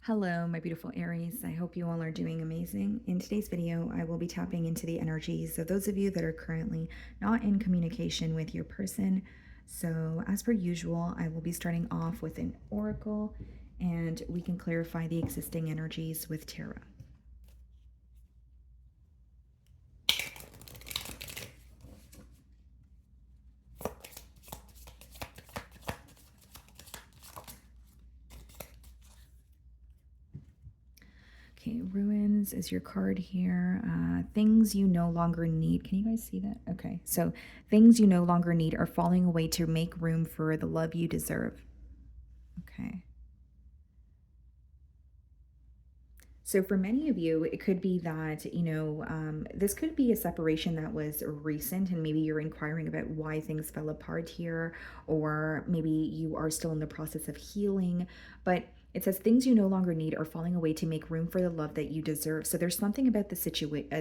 Hello, my beautiful Aries. I hope you all are doing amazing. In today's video, I will be tapping into the energies of those of you that are currently not in communication with your person. So, as per usual, I will be starting off with an oracle and we can clarify the existing energies with tarot. Okay, ruins is your card here. Things you no longer need. Can you guys see that? Okay, so things you no longer need are falling away to make room for the love you deserve. Okay. So for many of you, it could be that, this could be a separation that was recent, and maybe you're inquiring about why things fell apart here, or maybe you are still in the process of healing. But it says things you no longer need are falling away to make room for the love that you deserve. So there's something about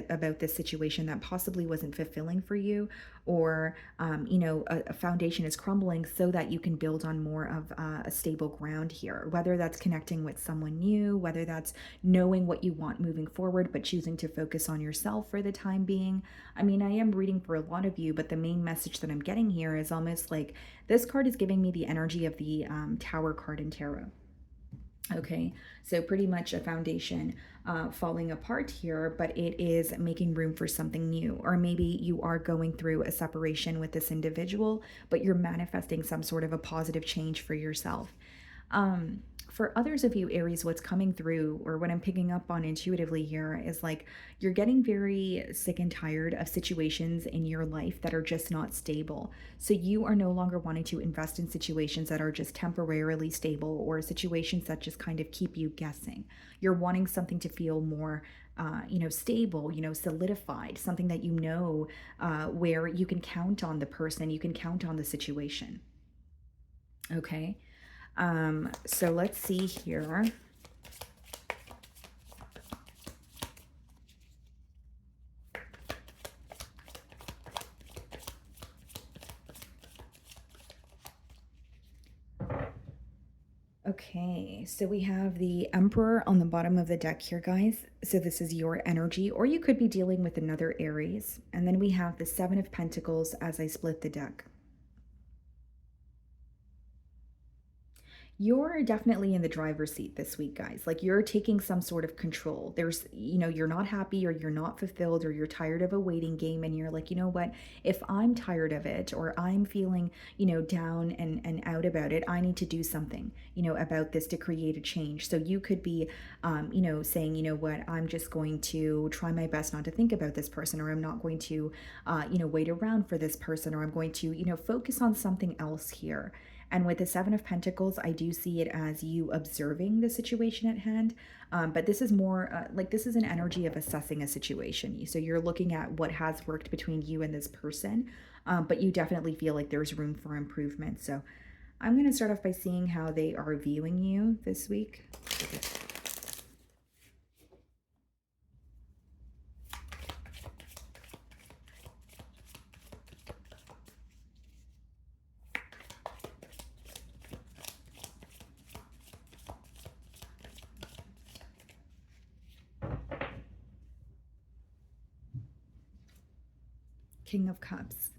about this situation that possibly wasn't fulfilling for you, or a foundation is crumbling so that you can build on more of a stable ground here. Whether that's connecting with someone new, whether that's knowing what you want moving forward, but choosing to focus on yourself for the time being. I mean, I am reading for a lot of you, but the main message that I'm getting here is almost like this card is giving me the energy of the Tower card in tarot. Okay, so pretty much a foundation falling apart here, but it is making room for something new. Or maybe you are going through a separation with this individual, but you're manifesting some sort of a positive change for yourself. Um, for others of you, Aries, what's coming through, or what I'm picking up on intuitively here, is like you're getting very sick and tired of situations in your life that are just not stable. So you are no longer wanting to invest in situations that are just temporarily stable, or situations that just kind of keep you guessing. You're wanting something to feel more stable, solidified, something that where you can count on the person, you can count on the situation. Okay. So let's see here. Okay, so we have the Emperor on the bottom of the deck here, guys. So this is your energy, or you could be dealing with another Aries. And then we have the Seven of Pentacles as I split the deck. You're definitely in the driver's seat this week, guys. Like you're taking some sort of control. You're not happy, or you're not fulfilled, or you're tired of a waiting game. And you're like, you know what? If I'm tired of it, or I'm feeling, down and out about it, I need to do something, about this to create a change. So you could be, saying, you know what? I'm just going to try my best not to think about this person, or I'm not going to, wait around for this person, or I'm going to, focus on something else here. And with the Seven of Pentacles, I do see it as you observing the situation at hand. But this is more this is an energy of assessing a situation. So you're looking at what has worked between you and this person, but you definitely feel like there's room for improvement. So I'm going to start off by seeing how they are viewing you this week. King of Cups.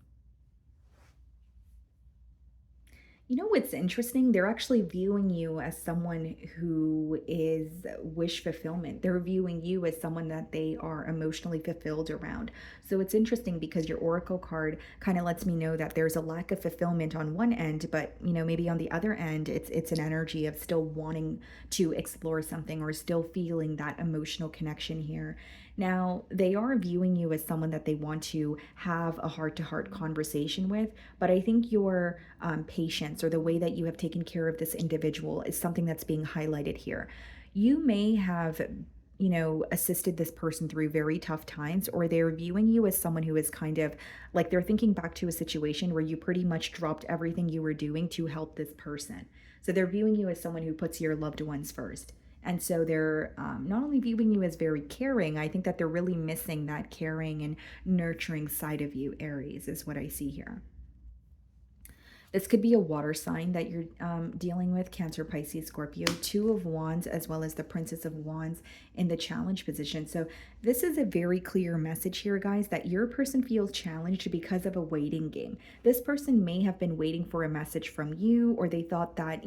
You know what's interesting? They're actually viewing you as someone who is wish fulfillment. They're viewing you as someone that they are emotionally fulfilled around. So it's interesting because your oracle card kind of lets me know that there's a lack of fulfillment on one end, but maybe on the other end, it's an energy of still wanting to explore something, or still feeling that emotional connection here. Now, they are viewing you as someone that they want to have a heart-to-heart conversation with, but I think your patience, or the way that you have taken care of this individual, is something that's being highlighted here. You may have assisted this person through very tough times, or they're viewing you as someone who is kind of like, they're thinking back to a situation where you pretty much dropped everything you were doing to help this person. So they're viewing you as someone who puts your loved ones first. And so they're not only viewing you as very caring, I think that they're really missing that caring and nurturing side of you, Aries, is what I see here. This could be a water sign that you're dealing with, Cancer, Pisces, Scorpio, Two of Wands, as well as the Princess of Wands in the challenge position. So, this is a very clear message here, guys, that your person feels challenged because of a waiting game. This person may have been waiting for a message from you, or they thought that,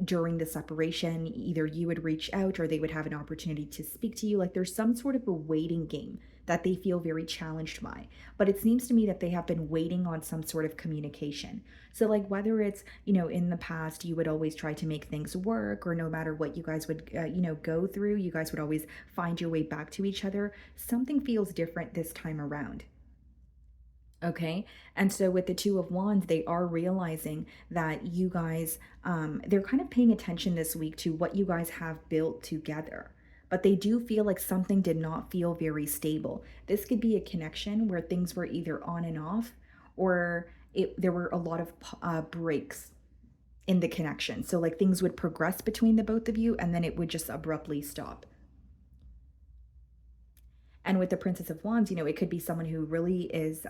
during the separation, either you would reach out or they would have an opportunity to speak to you. Like there's some sort of a waiting game that they feel very challenged by. But it seems to me that they have been waiting on some sort of communication. So, like, whether it's, in the past, you would always try to make things work, or no matter what you guys would, go through, you guys would always find your way back to each other. Something feels different this time around. Okay. And so with the Two of Wands, they are realizing that you guys, they're kind of paying attention this week to what you guys have built together. But they do feel like something did not feel very stable. This could be a connection where things were either on and off, or there were a lot of breaks in the connection. So, like, things would progress between the both of you and then it would just abruptly stop. And with the Princess of Wands, it could be someone who really is,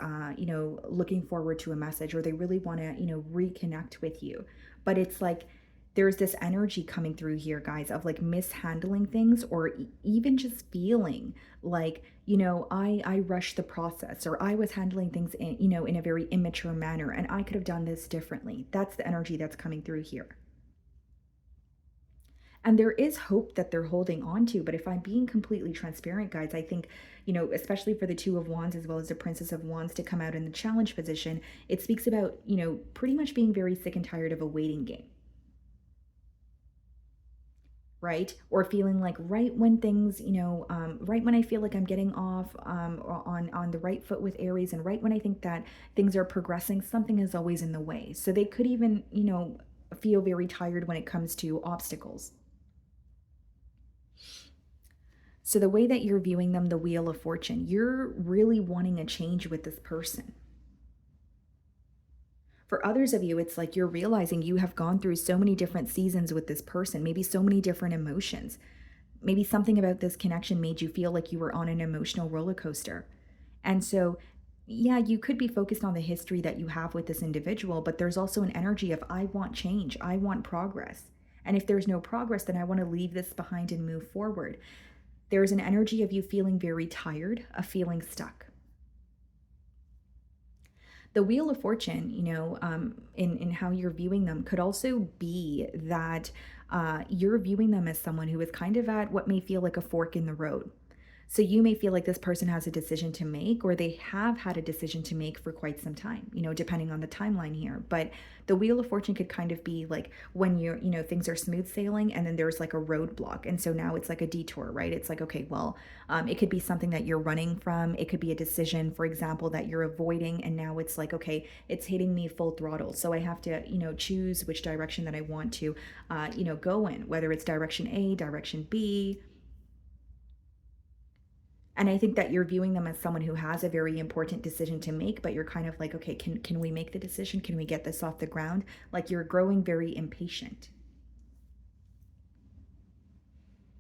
looking forward to a message, or they really want to, reconnect with you. But it's like there's this energy coming through here, guys, of like mishandling things, or even just feeling like, I rushed the process, or I was handling things in a very immature manner, and I could have done this differently. That's the energy that's coming through here. And there is hope that they're holding on to. But if I'm being completely transparent, guys, I think, especially for the Two of Wands as well as the Princess of Wands to come out in the challenge position, it speaks about, pretty much being very sick and tired of a waiting game. Right? Or feeling like right when things, right when I feel like I'm getting off on the right foot with Aries, and right when I think that things are progressing, something is always in the way. So they could even, feel very tired when it comes to obstacles. So, the way that you're viewing them, the Wheel of Fortune, you're really wanting a change with this person. For others of you, it's like you're realizing you have gone through so many different seasons with this person, maybe so many different emotions. Maybe something about this connection made you feel like you were on an emotional roller coaster. And so, yeah, you could be focused on the history that you have with this individual, but there's also an energy of, I want change, I want progress. And if there's no progress, then I want to leave this behind and move forward. There's an energy of you feeling very tired, of feeling stuck. The Wheel of Fortune, in how you're viewing them, could also be that you're viewing them as someone who is kind of at what may feel like a fork in the road. So you may feel like this person has a decision to make, or they have had a decision to make for quite some time, depending on the timeline here. But the Wheel of Fortune could kind of be like when things are smooth sailing and then there's like a roadblock. And so now it's like a detour, right? It's like, okay, well, it could be something that you're running from. It could be a decision, for example, that you're avoiding. And now it's like, okay, it's hitting me full throttle. So I have to, choose which direction that I want to, go in, whether it's direction A, direction B. And I think that you're viewing them as someone who has a very important decision to make, but you're kind of like, okay, can we make the decision? Can we get this off the ground? Like you're growing very impatient.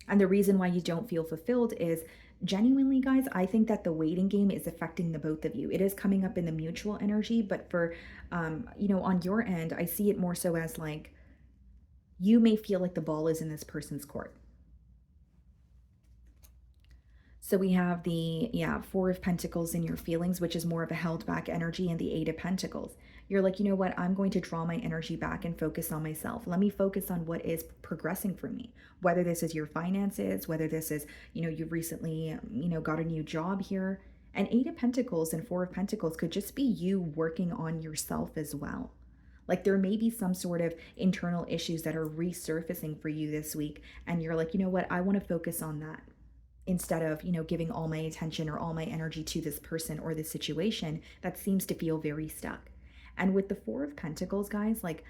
And the reason why you don't feel fulfilled is genuinely, guys, I think that the waiting game is affecting the both of you. It is coming up in the mutual energy, but for, on your end, I see it more so as like you may feel like the ball is in this person's court. So we have the, Four of Pentacles in your feelings, which is more of a held back energy, and the Eight of Pentacles. You're like, you know what? I'm going to draw my energy back and focus on myself. Let me focus on what is progressing for me, whether this is your finances, whether this is, you've recently, got a new job here. And Eight of Pentacles and Four of Pentacles could just be you working on yourself as well. Like there may be some sort of internal issues that are resurfacing for you this week. And you're like, you know what? I want to focus on that instead of, giving all my attention or all my energy to this person or this situation that seems to feel very stuck. And with the Four of Pentacles, guys, like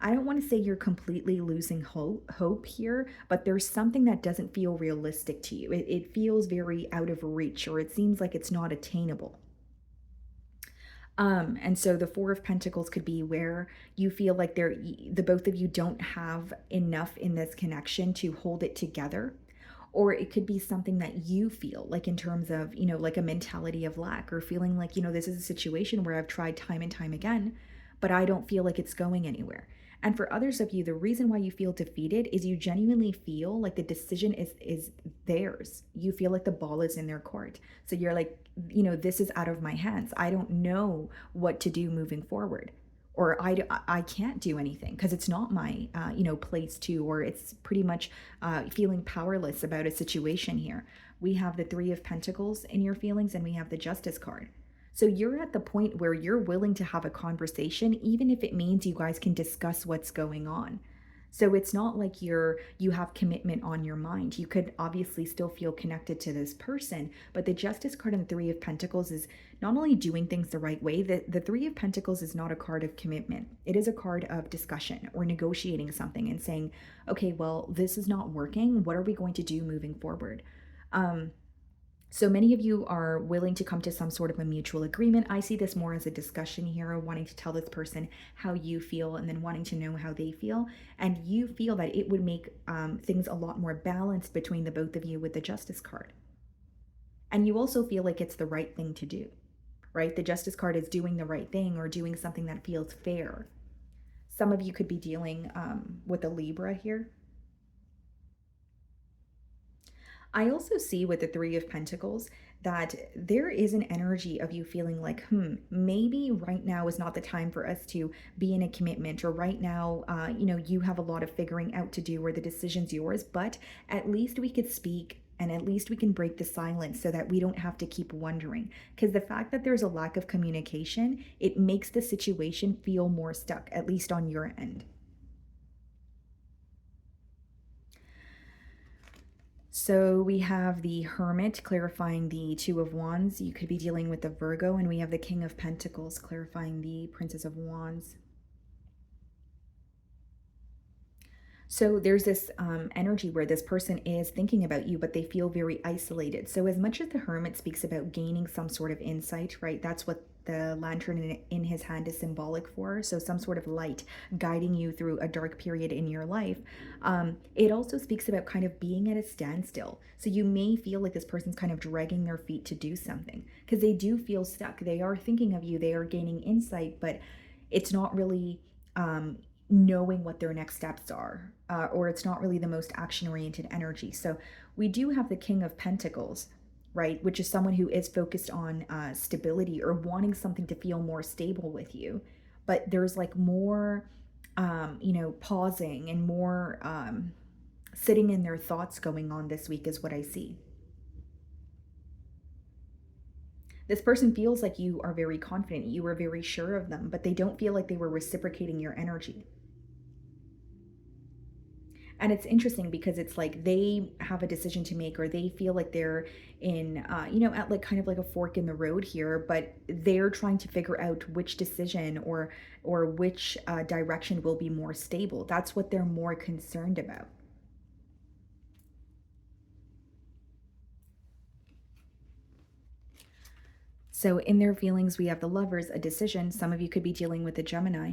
I don't want to say you're completely losing hope here, but there's something that doesn't feel realistic to you. It feels very out of reach, or it seems like it's not attainable. And so the Four of Pentacles could be where you feel like the both of you don't have enough in this connection to hold it together. Or it could be something that you feel like in terms of, like a mentality of lack, or feeling like, this is a situation where I've tried time and time again, but I don't feel like it's going anywhere. And for others of you, the reason why you feel defeated is you genuinely feel like the decision is theirs. You feel like the ball is in their court. So you're like, this is out of my hands. I don't know what to do moving forward. Or I can't do anything because it's not my place to, or it's pretty much feeling powerless about a situation here. We have the Three of Pentacles in your feelings, and we have the Justice card. So you're at the point where you're willing to have a conversation, even if it means you guys can discuss what's going on. So it's not like you have commitment on your mind. You could obviously still feel connected to this person, but the Justice card and the Three of Pentacles is not only doing things the right way. The Three of Pentacles is not a card of commitment. It is a card of discussion or negotiating something and saying, okay, well, this is not working. What are we going to do moving forward? So many of you are willing to come to some sort of a mutual agreement. I see this more as a discussion here, wanting to tell this person how you feel and then wanting to know how they feel. And you feel that it would make things a lot more balanced between the both of you with the Justice card. And you also feel like it's the right thing to do, right? The Justice card is doing the right thing or doing something that feels fair. Some of you could be dealing with a Libra here. I also see with the Three of Pentacles that there is an energy of you feeling like, maybe right now is not the time for us to be in a commitment, or right now, you have a lot of figuring out to do, or the decision's yours, but at least we could speak and at least we can break the silence so that we don't have to keep wondering. Because the fact that there's a lack of communication, it makes the situation feel more stuck, at least on your end. So we have the Hermit clarifying the Two of Wands. You could be dealing with the Virgo, and we have the King of Pentacles clarifying the Princess of Wands. So there's this energy where this person is thinking about you, but they feel very isolated. So as much as the Hermit speaks about gaining some sort of insight, right? That's what the lantern in his hand is symbolic for. So some sort of light guiding you through a dark period in your life. It also speaks about kind of being at a standstill. So you may feel like this person's kind of dragging their feet to do something because they do feel stuck. They are thinking of you. They are gaining insight, but it's not really knowing what their next steps are, or it's not really the most action-oriented energy. So we do have the King of Pentacles, right, which is someone who is focused on stability or wanting something to feel more stable with you. But there's like more, pausing and more sitting in their thoughts going on this week is what I see. This person feels like you are very confident, you were very sure of them, but they don't feel like they were reciprocating your energy. And it's interesting because it's like they have a decision to make, or they feel like they're in, at like kind of like a fork in the road here, but they're trying to figure out which decision or which direction will be more stable. That's what they're more concerned about. So in their feelings, we have the Lovers, a decision. Some of you could be dealing with a Gemini.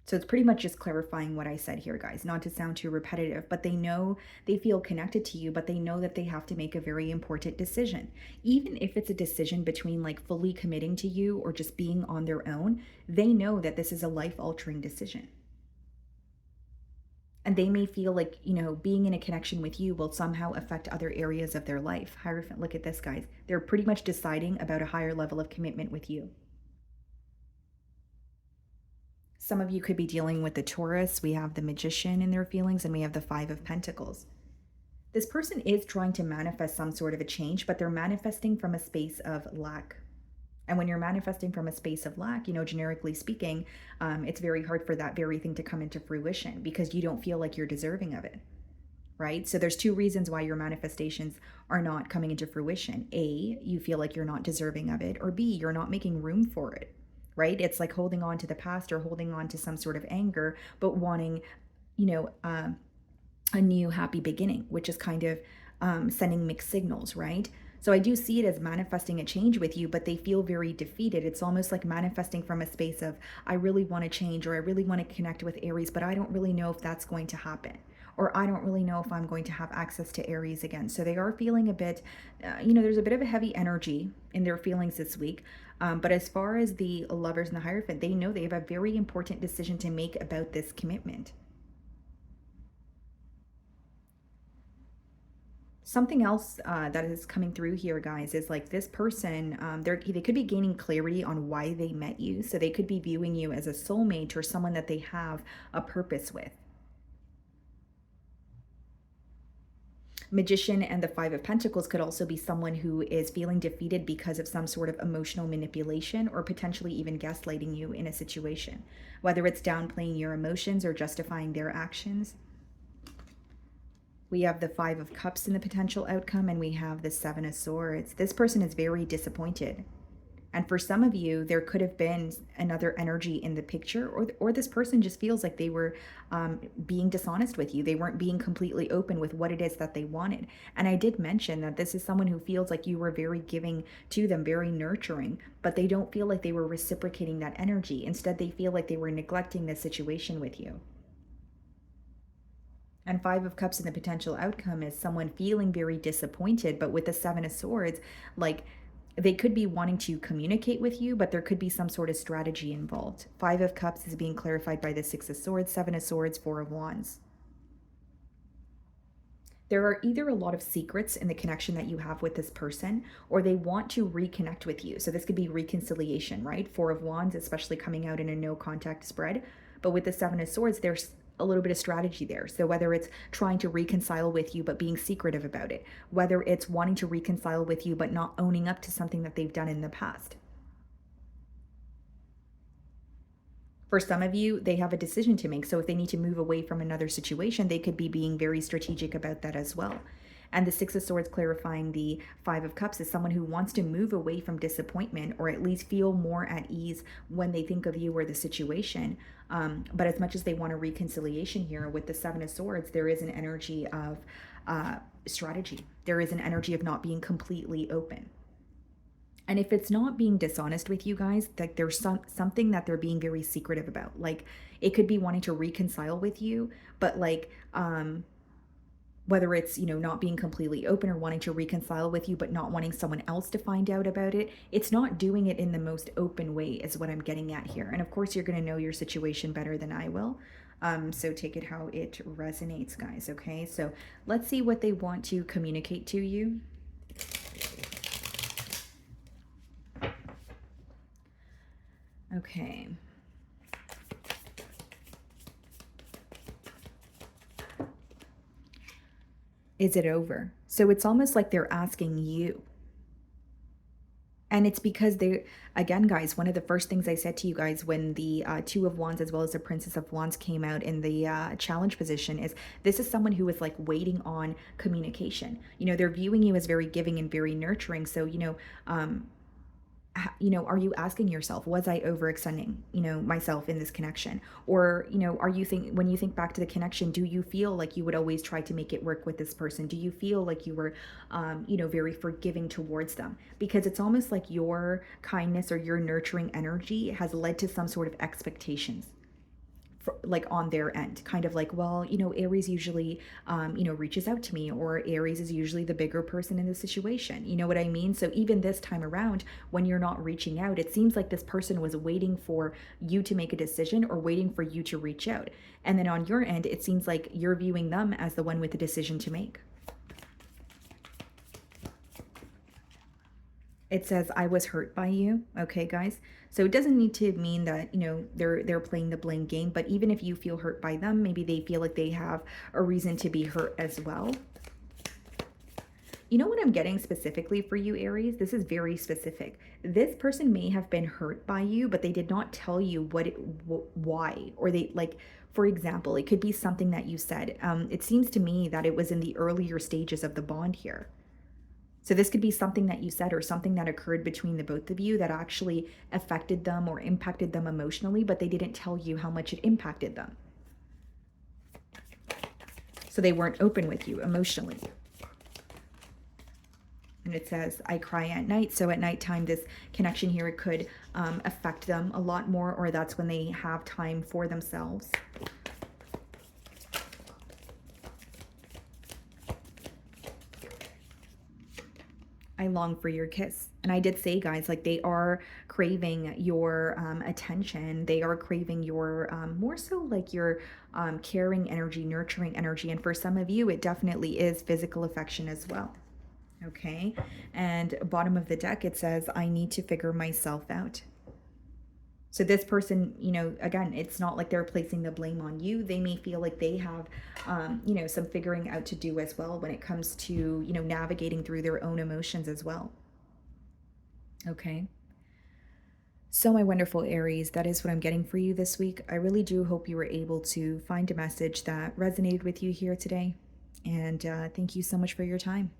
So it's pretty much just clarifying what I said here, guys, not to sound too repetitive, but they feel connected to you, but they know that they have to make a very important decision. Even if it's a decision between like fully committing to you or just being on their own, they know that this is a life-altering decision. And they may feel like, being in a connection with you will somehow affect other areas of their life. Hierophant, look at this, guys. They're pretty much deciding about a higher level of commitment with you. Some of you could be dealing with the Taurus. We have the Magician in their feelings, and we have the Five of Pentacles. This person is trying to manifest some sort of a change, but they're manifesting from a space of lack. And when you're manifesting from a space of lack, generically speaking, it's very hard for that very thing to come into fruition because you don't feel like you're deserving of it, right? So there's two reasons why your manifestations are not coming into fruition. A, you feel like you're not deserving of it, or B, you're not making room for it, right? It's like holding on to the past or holding on to some sort of anger, but wanting, a new happy beginning, which is kind of sending mixed signals, right? So I do see it as manifesting a change with you, but they feel very defeated. It's almost like manifesting from a space of, I really want to change, or I really want to connect with Aries, but I don't really know if that's going to happen. or I don't really know if I'm going to have access to Aries again. So they are feeling a bit, there's a bit of a heavy energy in their feelings this week. But as far as the Lovers and the Hierophant, they know they have a very important decision to make about this commitment. Something else that is coming through here, guys, is like this person, they could be gaining clarity on why they met you. So they could be viewing you as a soulmate or someone that they have a purpose with. Magician and the Five of Pentacles could also be someone who is feeling defeated because of some sort of emotional manipulation or potentially even gaslighting you in a situation, whether it's downplaying your emotions or justifying their actions. We have the Five of Cups in the potential outcome, and we have the Seven of Swords. This person is very disappointed. And for some of you, there could have been another energy in the picture, or this person just feels like they were being dishonest with you. They weren't being completely open with what it is that they wanted. And I did mention that this is someone who feels like you were very giving to them, very nurturing, but they don't feel like they were reciprocating that energy. Instead, they feel like they were neglecting the situation with you. And Five of Cups in the potential outcome is someone feeling very disappointed, but with the Seven of Swords, like, they could be wanting to communicate with you, but there could be some sort of strategy involved. Five of Cups is being clarified by the Six of Swords, Seven of Swords, Four of Wands. There are either a lot of secrets in the connection that you have with this person, or they want to reconnect with you. So this could be reconciliation, right? Four of Wands, especially coming out in a no contact spread. But with the Seven of Swords, there's a little bit of strategy there. So whether it's trying to reconcile with you but being secretive about it, whether it's wanting to reconcile with you but not owning up to something that they've done in the past. For some of you, they have a decision to make. So if they need to move away from another situation, they could be being very strategic about that as well. And the Six of Swords clarifying the Five of Cups is someone who wants to move away from disappointment, or at least feel more at ease when they think of you or the situation. But as much as they want a reconciliation here, with the Seven of Swords, there is an energy of strategy. There is an energy of not being completely open. And if it's not being dishonest with you guys, like there's something that they're being very secretive about. Like it could be wanting to reconcile with you, but like whether it's, not being completely open or wanting to reconcile with you, but not wanting someone else to find out about it. It's not doing it in the most open way is what I'm getting at here. And of course, you're going to know your situation better than I will. So take it how it resonates, guys. Okay. So let's see what they want to communicate to you. Okay. Is it over? So it's almost like they're asking you. And it's because again, guys, one of the first things I said to you guys when the Two of Wands as well as the Princess of Wands came out in the challenge position is this is someone who is like waiting on communication. They're viewing you as very giving and very nurturing. So, are you asking yourself, was I overextending, myself in this connection? Or, when you think back to the connection, do you feel like you would always try to make it work with this person? Do you feel like you were, very forgiving towards them? Because it's almost like your kindness or your nurturing energy has led to some sort of expectations. Like on their end, kind of like, well, Aries usually, reaches out to me, or Aries is usually the bigger person in the situation. You know what I mean? So even this time around, when you're not reaching out, it seems like this person was waiting for you to make a decision or waiting for you to reach out. And then on your end, it seems like you're viewing them as the one with the decision to make. It says, I was hurt by you. Okay, guys. So it doesn't need to mean that, they're playing the blame game, but even if you feel hurt by them, maybe they feel like they have a reason to be hurt as well. You know what I'm getting specifically for you, Aries? This is very specific. This person may have been hurt by you, but they did not tell you why, or they like, for example, it could be something that you said. It seems to me that it was in the earlier stages of the bond here. So this could be something that you said or something that occurred between the both of you that actually affected them or impacted them emotionally, but they didn't tell you how much it impacted them. So they weren't open with you emotionally. And it says, I cry at night. So at nighttime, this connection here, it could affect them a lot more, or that's when they have time for themselves. I long for your kiss. And I did say, guys, like they are craving your attention. They are craving your more so like your caring energy, nurturing energy. And for some of you, it definitely is physical affection as well. Okay. And bottom of the deck, it says, I need to figure myself out. So this person, again, it's not like they're placing the blame on you. They may feel like they have, some figuring out to do as well when it comes to, navigating through their own emotions as well. Okay. So, my wonderful Aries, that is what I'm getting for you this week. I really do hope you were able to find a message that resonated with you here today. And thank you so much for your time.